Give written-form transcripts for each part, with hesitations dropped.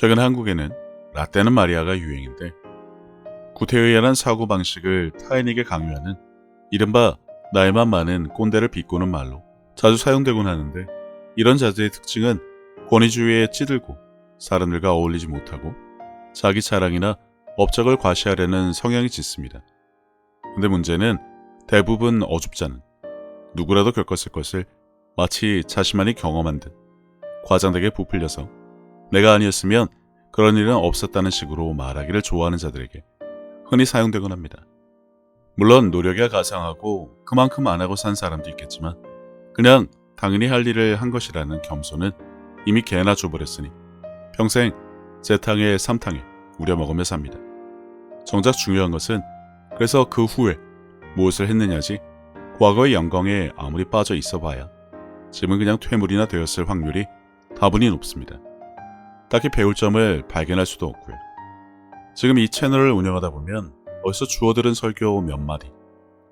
최근 한국에는 라떼는 마리아가 유행인데 구태의연한 사고방식을 타인에게 강요하는 이른바 나이만 많은 꼰대를 비꼬는 말로 자주 사용되곤 하는데, 이런 자세의 특징은 권위주의에 찌들고 사람들과 어울리지 못하고 자기 자랑이나 업적을 과시하려는 성향이 짙습니다. 근데 문제는 대부분 어줍잖은 누구라도 겪었을 것을 마치 자신만이 경험한 듯 과장되게 부풀려서 내가 아니었으면 그런 일은 없었다는 식으로 말하기를 좋아하는 자들에게 흔히 사용되곤 합니다. 물론 노력이 가상하고 그만큼 안 하고 산 사람도 있겠지만 그냥 당연히 할 일을 한 것이라는 겸손은 이미 개나 줘버렸으니 평생 재탕에 삼탕에 우려먹으며 삽니다. 정작 중요한 것은 그래서 그 후에 무엇을 했느냐지, 과거의 영광에 아무리 빠져 있어봐야 지금은 그냥 퇴물이나 되었을 확률이 다분히 높습니다. 딱히 배울 점을 발견할 수도 없고요. 지금 이 채널을 운영하다 보면 어디서 주워들은 설교 몇 마디,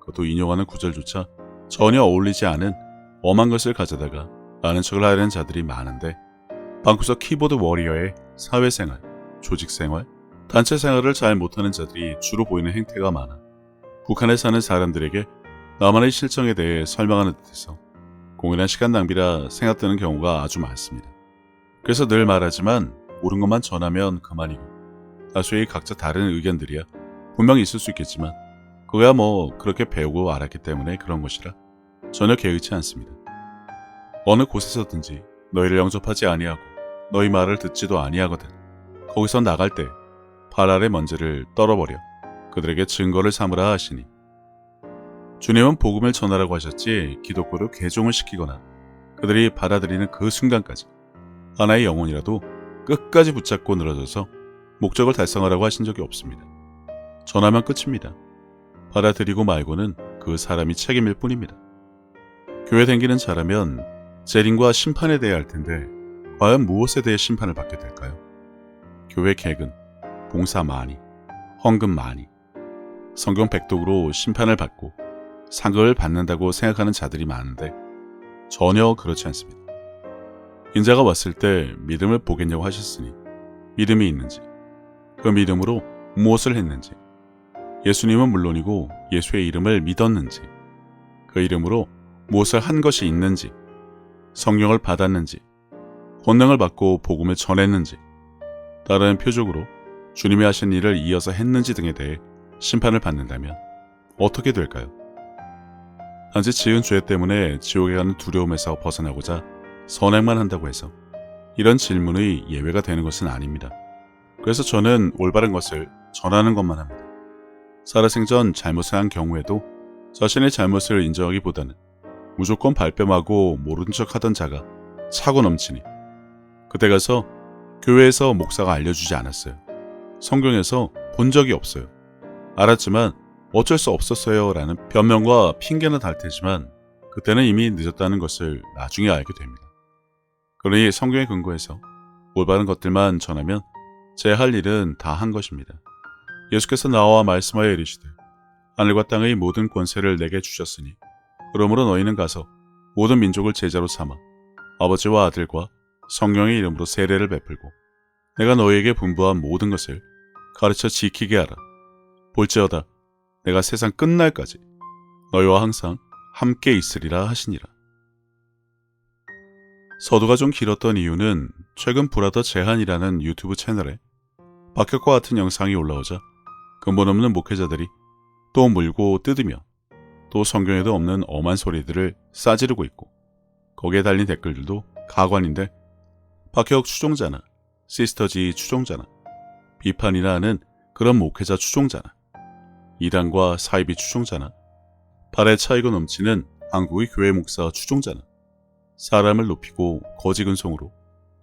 그것도 인용하는 구절조차 전혀 어울리지 않은 엄한 것을 가져다가 아는 척을 하려는 자들이 많은데, 방구석 키보드 워리어의 사회생활, 조직생활, 단체생활을 잘 못하는 자들이 주로 보이는 행태가 많아 북한에 사는 사람들에게 나만의 실정에 대해 설명하는 듯해서 공연한 시간 낭비라 생각되는 경우가 아주 많습니다. 그래서 늘 말하지만 옳은 것만 전하면 그만이고, 다수의 각자 다른 의견들이야 분명히 있을 수 있겠지만 그거야 뭐 그렇게 배우고 알았기 때문에 그런 것이라 전혀 개의치 않습니다. 어느 곳에서든지 너희를 영접하지 아니하고 너희 말을 듣지도 아니하거든 거기서 나갈 때 발 아래 먼지를 떨어버려 그들에게 증거를 삼으라 하시니, 주님은 복음을 전하라고 하셨지 기독교를 개종을 시키거나 그들이 받아들이는 그 순간까지 하나의 영혼이라도 끝까지 붙잡고 늘어져서 목적을 달성하라고 하신 적이 없습니다. 전하면 끝입니다. 받아들이고 말고는 그 사람이 책임일 뿐입니다. 교회 다니기는 잘하면 재림과 심판에 대해 알 텐데 과연 무엇에 대해 심판을 받게 될까요? 교회 개근, 봉사 많이, 헌금 많이, 성경 백독으로 심판을 받고 상급을 받는다고 생각하는 자들이 많은데 전혀 그렇지 않습니다. 인자가 왔을 때 믿음을 보겠냐고 하셨으니 믿음이 있는지, 그 믿음으로 무엇을 했는지, 예수님은 물론이고 예수의 이름을 믿었는지, 그 이름으로 무엇을 한 것이 있는지, 성령을 받았는지, 권능을 받고 복음을 전했는지, 다른 표적으로 주님이 하신 일을 이어서 했는지 등에 대해 심판을 받는다면 어떻게 될까요? 단지 지은 죄 때문에 지옥에 가는 두려움에서 벗어나고자 선행만 한다고 해서 이런 질문의 예외가 되는 것은 아닙니다. 그래서 저는 올바른 것을 전하는 것만 합니다. 살아생전 잘못을 한 경우에도 자신의 잘못을 인정하기보다는 무조건 발뺌하고 모른 척 하던 자가 차고 넘치니 그때 가서 교회에서 목사가 알려주지 않았어요. 성경에서 본 적이 없어요. 알았지만 어쩔 수 없었어요 라는 변명과 핑계는 달 테지만 그때는 이미 늦었다는 것을 나중에 알게 됩니다. 그러니 성경에 근거해서 올바른 것들만 전하면 제 할 일은 다 한 것입니다. 예수께서 나와 말씀하여 이르시되 하늘과 땅의 모든 권세를 내게 주셨으니 그러므로 너희는 가서 모든 민족을 제자로 삼아 아버지와 아들과 성령의 이름으로 세례를 베풀고 내가 너희에게 분부한 모든 것을 가르쳐 지키게 하라. 볼지어다 내가 세상 끝날까지 너희와 항상 함께 있으리라 하시니라. 서두가 좀 길었던 이유는 최근 브라더 제한이라는 유튜브 채널에 박혁과 같은 영상이 올라오자 근본 없는 목회자들이 또 물고 뜯으며 또 성경에도 없는 엄한 소리들을 싸지르고 있고, 거기에 달린 댓글들도 가관인데 박혁 추종자나 시스터지 추종자나 비판이나 하는 그런 목회자 추종자나 이단과 사이비 추종자나 발에 차이고 넘치는 한국의 교회 목사 추종자나 사람을 높이고 거지 근성으로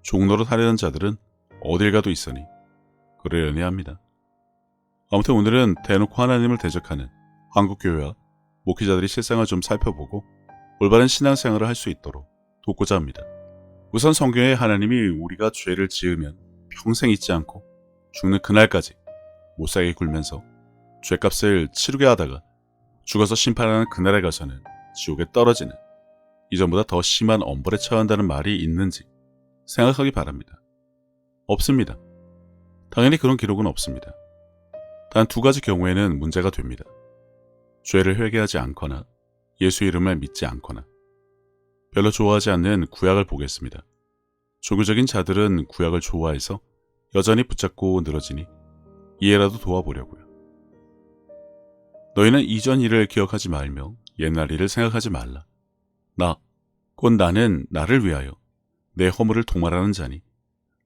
종노릇 하려는 자들은 어딜 가도 있으니 그러려니 합니다. 아무튼 오늘은 대놓고 하나님을 대적하는 한국교회와 목회자들의 실상을 좀 살펴보고 올바른 신앙생활을 할 수 있도록 돕고자 합니다. 우선 성경에 하나님이 우리가 죄를 지으면 평생 잊지 않고 죽는 그날까지 못살게 굴면서 죄값을 치르게 하다가 죽어서 심판하는 그날에 가서는 지옥에 떨어지는 이전보다 더 심한 엄벌에 처한다는 말이 있는지 생각하기 바랍니다. 없습니다. 당연히 그런 기록은 없습니다. 단 2가지 경우에는 문제가 됩니다. 죄를 회개하지 않거나 예수 이름을 믿지 않거나. 별로 좋아하지 않는 구약을 보겠습니다. 종교적인 자들은 구약을 좋아해서 여전히 붙잡고 늘어지니 이해라도 도와보려고요. 너희는 이전 일을 기억하지 말며 옛날 일을 생각하지 말라. 곧 나는 나를 위하여 내 허물을 도말하는 자니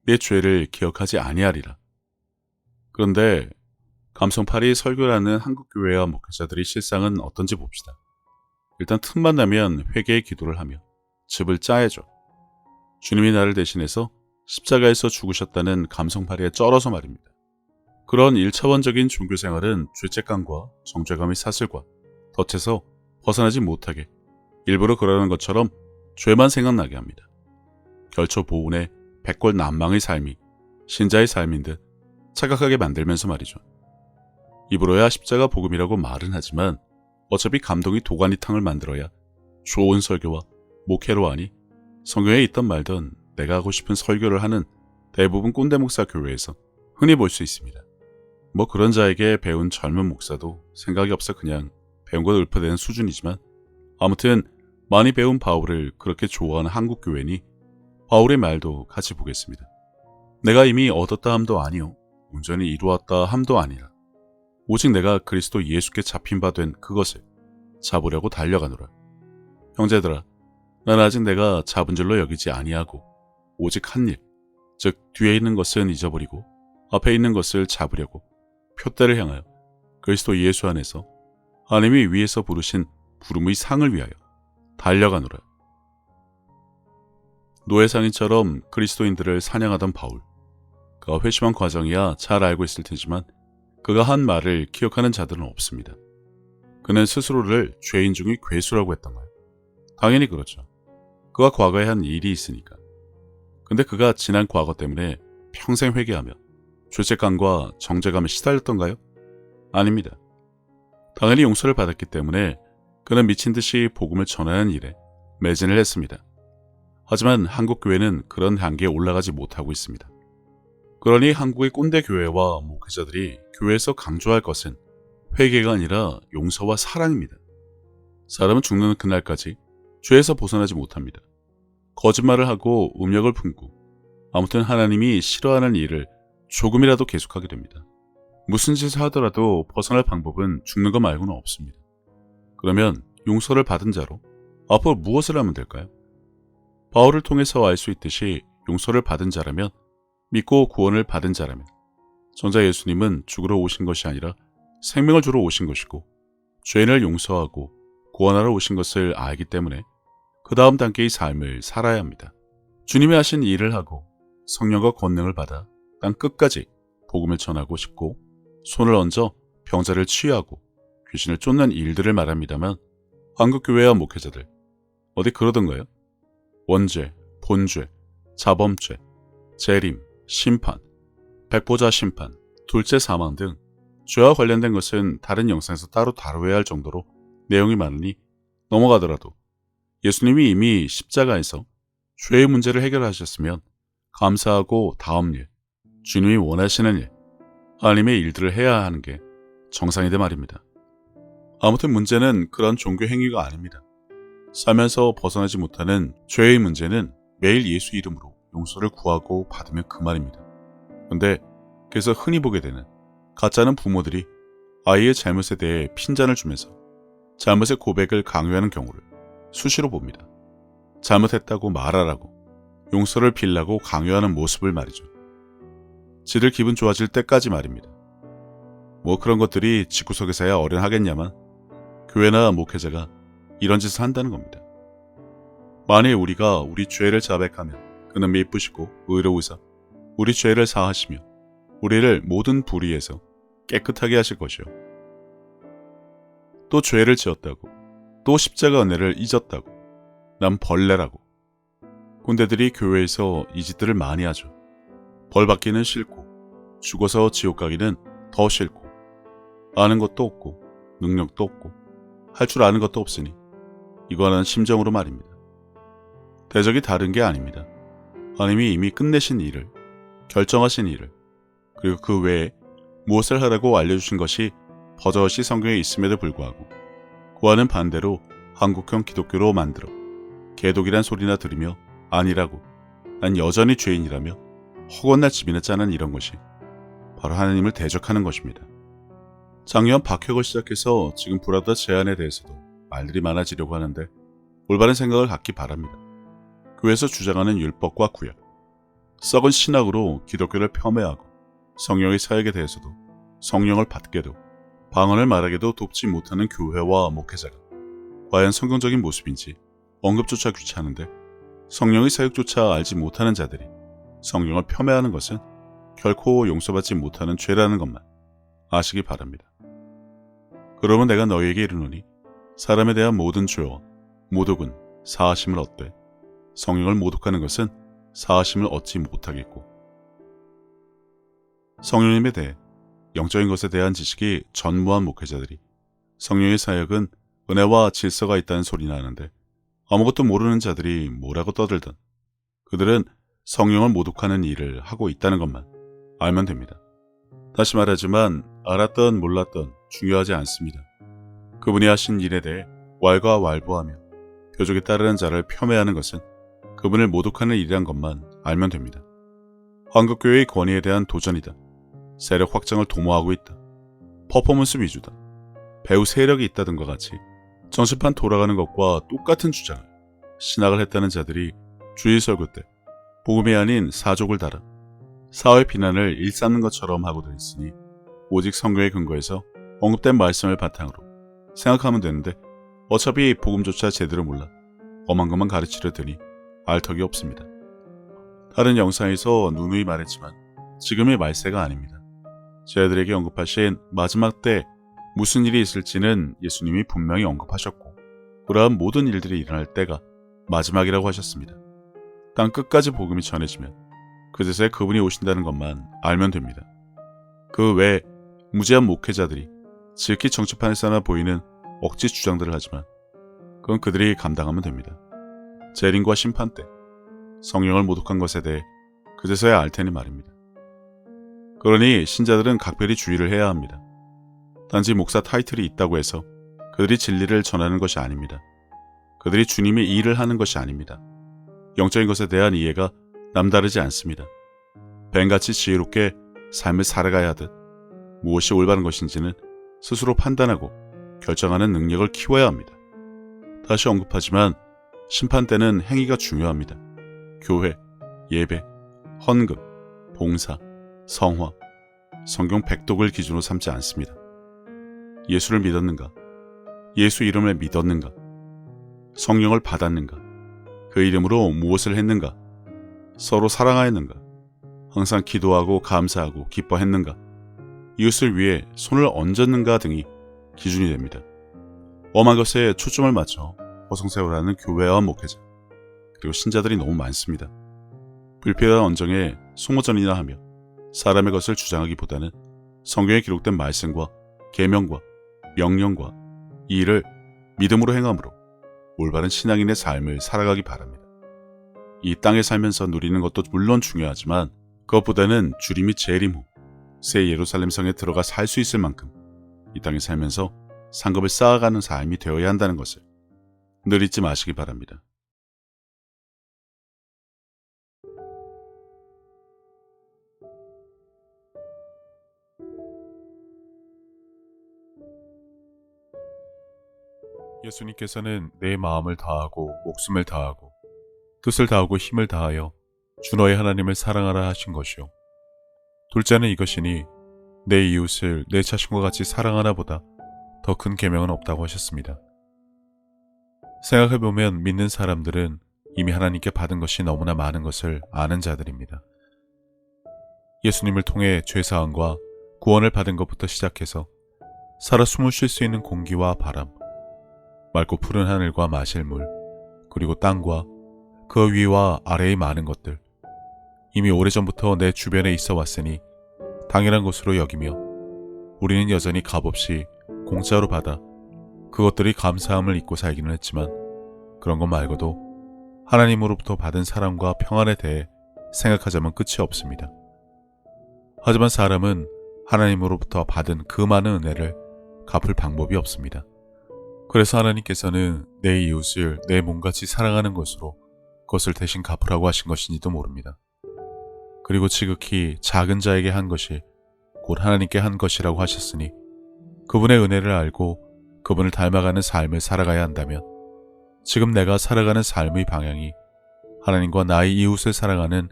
내 죄를 기억하지 아니하리라. 그런데 감성팔이 설교라는 한국교회와 목회자들의 실상은 어떤지 봅시다. 일단 틈만 나면 회개의 기도를 하며 즙을 짜야죠. 주님이 나를 대신해서 십자가에서 죽으셨다는 감성팔이에 쩔어서 말입니다. 그런 1차원적인 종교생활은 죄책감과 정죄감의 사슬과 덫에서 벗어나지 못하게 일부러 그러는 것처럼 죄만 생각나게 합니다. 결초보운의 백골난망의 삶이 신자의 삶인 듯 착각하게 만들면서 말이죠. 입으로야 십자가 복음이라고 말은 하지만 어차피 감동이 도가니탕을 만들어야 좋은 설교와 목회로 하니 성경에 있던 말던 내가 하고 싶은 설교를 하는 대부분 꼰대 목사 교회에서 흔히 볼 수 있습니다. 뭐 그런 자에게 배운 젊은 목사도 생각이 없어 그냥 배운 것 읊어대는 수준이지만 아무튼 많이 배운 바울을 그렇게 좋아하는 한국 교회니 바울의 말도 같이 보겠습니다. 내가 이미 얻었다 함도 아니요 온전히 이루었다 함도 아니라 오직 내가 그리스도 예수께 잡힌 바 된 그것을 잡으려고 달려가노라. 형제들아, 나는 아직 내가 잡은 줄로 여기지 아니하고 오직 한 일, 즉 뒤에 있는 것은 잊어버리고 앞에 있는 것을 잡으려고 표대를 향하여 그리스도 예수 안에서 하나님이 위에서 부르신 부름의 상을 위하여 달려가노라. 노예상인처럼 그리스도인들을 사냥하던 바울. 그가 회심한 과정이야 잘 알고 있을 테지만 그가 한 말을 기억하는 자들은 없습니다. 그는 스스로를 죄인 중의 괴수라고 했던가요? 당연히 그렇죠. 그가 과거에 한 일이 있으니까. 근데 그가 지난 과거 때문에 평생 회개하며 죄책감과 정죄감에 시달렸던가요? 아닙니다. 당연히 용서를 받았기 때문에 그는 미친 듯이 복음을 전하는 일에 매진을 했습니다. 하지만 한국교회는 그런 단계에 올라가지 못하고 있습니다. 그러니 한국의 꼰대 교회와 목회자들이 교회에서 강조할 것은 회개가 아니라 용서와 사랑입니다. 사람은 죽는 그날까지 죄에서 벗어나지 못합니다. 거짓말을 하고 음력을 품고 아무튼 하나님이 싫어하는 일을 조금이라도 계속하게 됩니다. 무슨 짓을 하더라도 벗어날 방법은 죽는 것 말고는 없습니다. 그러면 용서를 받은 자로 앞으로 무엇을 하면 될까요? 바울을 통해서 알 수 있듯이 용서를 받은 자라면 믿고 구원을 받은 자라면 정작 예수님은 죽으러 오신 것이 아니라 생명을 주러 오신 것이고 죄인을 용서하고 구원하러 오신 것을 알기 때문에 그 다음 단계의 삶을 살아야 합니다. 주님이 하신 일을 하고 성령과 권능을 받아 땅 끝까지 복음을 전하고 싶고 손을 얹어 병자를 치유하고 귀신을 쫓는 일들을 말합니다만 한국교회와 목회자들 어디 그러던가요? 원죄, 본죄, 자범죄, 재림, 심판, 백보자 심판, 둘째 사망 등 죄와 관련된 것은 다른 영상에서 따로 다뤄야 할 정도로 내용이 많으니 넘어가더라도 예수님이 이미 십자가에서 죄의 문제를 해결하셨으면 감사하고 다음 일, 주님이 원하시는 일, 하나님의 일들을 해야 하는 게 정상이다 말입니다. 아무튼 문제는 그런 종교 행위가 아닙니다. 살면서 벗어나지 못하는 죄의 문제는 매일 예수 이름으로 용서를 구하고 받으면 그만입니다. 그런데 그래서 흔히 보게 되는 가짜는 부모들이 아이의 잘못에 대해 핀잔을 주면서 잘못의 고백을 강요하는 경우를 수시로 봅니다. 잘못했다고 말하라고 용서를 빌라고 강요하는 모습을 말이죠. 지들 기분 좋아질 때까지 말입니다. 뭐 그런 것들이 집구석에서야 어련하겠냐만 교회나 목회자가 이런 짓을 한다는 겁니다. 만일 우리가 우리 죄를 자백하면 그는 미쁘시고 의로우사 우리 죄를 사하시며 우리를 모든 불의에서 깨끗하게 하실 것이요. 또 죄를 지었다고 또 십자가 은혜를 잊었다고 난 벌레라고. 꼰대들이 교회에서 이 짓들을 많이 하죠. 벌 받기는 싫고 죽어서 지옥 가기는 더 싫고 아는 것도 없고 능력도 없고 할 줄 아는 것도 없으니 이거는 심정으로 말입니다. 대적이 다른 게 아닙니다. 하나님이 이미 끝내신 일을 결정하신 일을 그리고 그 외에 무엇을 하라고 알려주신 것이 버젓이 성경에 있음에도 불구하고 그와는 반대로 한국형 기독교로 만들어 개독이란 소리나 들으며 아니라고 난 여전히 죄인이라며 허건나 집이나 짜는 이런 것이 바로 하나님을 대적하는 것입니다. 작년 박혁을 시작해서 지금 브라더 제안에 대해서도 말들이 많아지려고 하는데 올바른 생각을 갖기 바랍니다. 교회에서 주장하는 율법과 구약, 썩은 신학으로 기독교를 폄훼하고 성령의 사역에 대해서도 성령을 받게도 방언을 말하게도 돕지 못하는 교회와 목회자가 과연 성경적인 모습인지 언급조차 귀찮은데 성령의 사역조차 알지 못하는 자들이 성령을 폄훼하는 것은 결코 용서받지 못하는 죄라는 것만 아시기 바랍니다. 그러면 내가 너희에게 이르노니 사람에 대한 모든 죄와 모독은 사하심을 얻되 성령을 모독하는 것은 사하심을 얻지 못하겠고 성령님에 대해 영적인 것에 대한 지식이 전무한 목회자들이 성령의 사역은 은혜와 질서가 있다는 소리나 하는데 아무것도 모르는 자들이 뭐라고 떠들든 그들은 성령을 모독하는 일을 하고 있다는 것만 알면 됩니다. 다시 말하지만 알았던 몰랐던 중요하지 않습니다. 그분이 하신 일에 대해 왈가왈부하며 표적에 따르는 자를 폄훼하는 것은 그분을 모독하는 일이란 것만 알면 됩니다. 한국교회의 권위에 대한 도전이다. 세력 확장을 도모하고 있다. 퍼포먼스 위주다. 배우 세력이 있다든가 같이 정신판 돌아가는 것과 똑같은 주장을 신학을 했다는 자들이 주일 설교 때 복음이 아닌 사족을 달아 사회 비난을 일삼는 것처럼 하고도 있으니 오직 성경의 근거에서 언급된 말씀을 바탕으로 생각하면 되는데 어차피 복음조차 제대로 몰라 엄한 것만 가르치려 드니 알 턱이 없습니다. 다른 영상에서 누누이 말했지만 지금의 말세가 아닙니다. 저희들에게 언급하신 마지막 때 무슨 일이 있을지는 예수님이 분명히 언급하셨고 그러한 모든 일들이 일어날 때가 마지막이라고 하셨습니다. 땅 끝까지 복음이 전해지면 그제서야 그분이 오신다는 것만 알면 됩니다. 그 외 무지한 목회자들이 지극히 정치판에서나 보이는 억지 주장들을 하지만 그건 그들이 감당하면 됩니다. 재림과 심판 때 성령을 모독한 것에 대해 그제서야 알 테니 말입니다. 그러니 신자들은 각별히 주의를 해야 합니다. 단지 목사 타이틀이 있다고 해서 그들이 진리를 전하는 것이 아닙니다. 그들이 주님의 일을 하는 것이 아닙니다. 영적인 것에 대한 이해가 남다르지 않습니다. 뱀같이 지혜롭게 삶을 살아가야 하듯 무엇이 올바른 것인지는 스스로 판단하고 결정하는 능력을 키워야 합니다. 다시 언급하지만 심판 때는 행위가 중요합니다. 교회, 예배, 헌금, 봉사, 성화, 성경 백독을 기준으로 삼지 않습니다. 예수를 믿었는가? 예수 이름을 믿었는가? 성령을 받았는가? 그 이름으로 무엇을 했는가? 서로 사랑하였는가? 항상 기도하고 감사하고 기뻐했는가? 이웃을 위해 손을 얹었는가 등이 기준이 됩니다. 엄한 것에 초점을 맞춰 허송세월하는 교회와 목회자 그리고 신자들이 너무 많습니다. 불필요한 언정에 송호전이나 하며 사람의 것을 주장하기보다는 성경에 기록된 말씀과 계명과 명령과 이 일을 믿음으로 행함으로 올바른 신앙인의 삶을 살아가기 바랍니다. 이 땅에 살면서 누리는 것도 물론 중요하지만 그것보다는 주님이 재림 후 새 예루살렘 성에 들어가 살 수 있을 만큼 이 땅에 살면서 상급을 쌓아가는 삶이 되어야 한다는 것을 늘 잊지 마시기 바랍니다. 예수님께서는 내 마음을 다하고 목숨을 다하고 뜻을 다하고 힘을 다하여 주 너의 하나님을 사랑하라 하신 것이요. 둘째는 이것이니 내 이웃을 내 자신과 같이 사랑하나 보다 더 큰 계명은 없다고 하셨습니다. 생각해보면 믿는 사람들은 이미 하나님께 받은 것이 너무나 많은 것을 아는 자들입니다. 예수님을 통해 죄사함과 구원을 받은 것부터 시작해서 살아 숨을 쉴 수 있는 공기와 바람, 맑고 푸른 하늘과 마실 물, 그리고 땅과 그 위와 아래의 많은 것들, 이미 오래전부터 내 주변에 있어 왔으니 당연한 것으로 여기며 우리는 여전히 값없이 공짜로 받아 그것들이 감사함을 잊고 살기는 했지만 그런 것 말고도 하나님으로부터 받은 사랑과 평안에 대해 생각하자면 끝이 없습니다. 하지만 사람은 하나님으로부터 받은 그 많은 은혜를 갚을 방법이 없습니다. 그래서 하나님께서는 내 이웃을 내 몸같이 사랑하는 것으로 그것을 대신 갚으라고 하신 것인지도 모릅니다. 그리고 지극히 작은 자에게 한 것이 곧 하나님께 한 것이라고 하셨으니 그분의 은혜를 알고 그분을 닮아가는 삶을 살아가야 한다면 지금 내가 살아가는 삶의 방향이 하나님과 나의 이웃을 사랑하는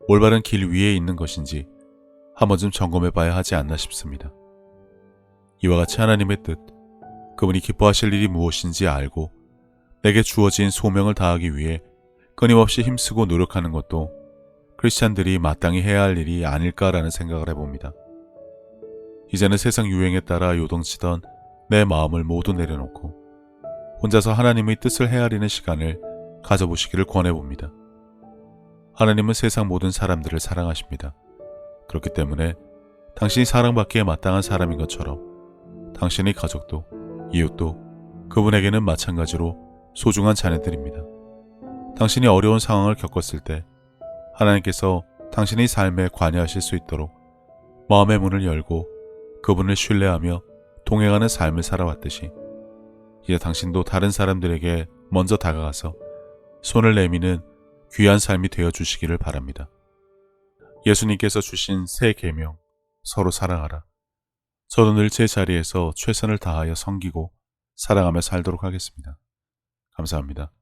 올바른 길 위에 있는 것인지 한 번쯤 점검해 봐야 하지 않나 싶습니다. 이와 같이 하나님의 뜻, 그분이 기뻐하실 일이 무엇인지 알고 내게 주어진 소명을 다하기 위해 끊임없이 힘쓰고 노력하는 것도 크리스찬들이 마땅히 해야 할 일이 아닐까라는 생각을 해봅니다. 이제는 세상 유행에 따라 요동치던 내 마음을 모두 내려놓고 혼자서 하나님의 뜻을 헤아리는 시간을 가져보시기를 권해봅니다. 하나님은 세상 모든 사람들을 사랑하십니다. 그렇기 때문에 당신이 사랑받기에 마땅한 사람인 것처럼 당신의 가족도 이웃도 그분에게는 마찬가지로 소중한 자녀들입니다. 당신이 어려운 상황을 겪었을 때 하나님께서 당신의 삶에 관여하실 수 있도록 마음의 문을 열고 그분을 신뢰하며 동행하는 삶을 살아왔듯이 이제 당신도 다른 사람들에게 먼저 다가가서 손을 내미는 귀한 삶이 되어주시기를 바랍니다. 예수님께서 주신 새 계명, 서로 사랑하라. 저도 늘 제 자리에서 최선을 다하여 섬기고 사랑하며 살도록 하겠습니다. 감사합니다.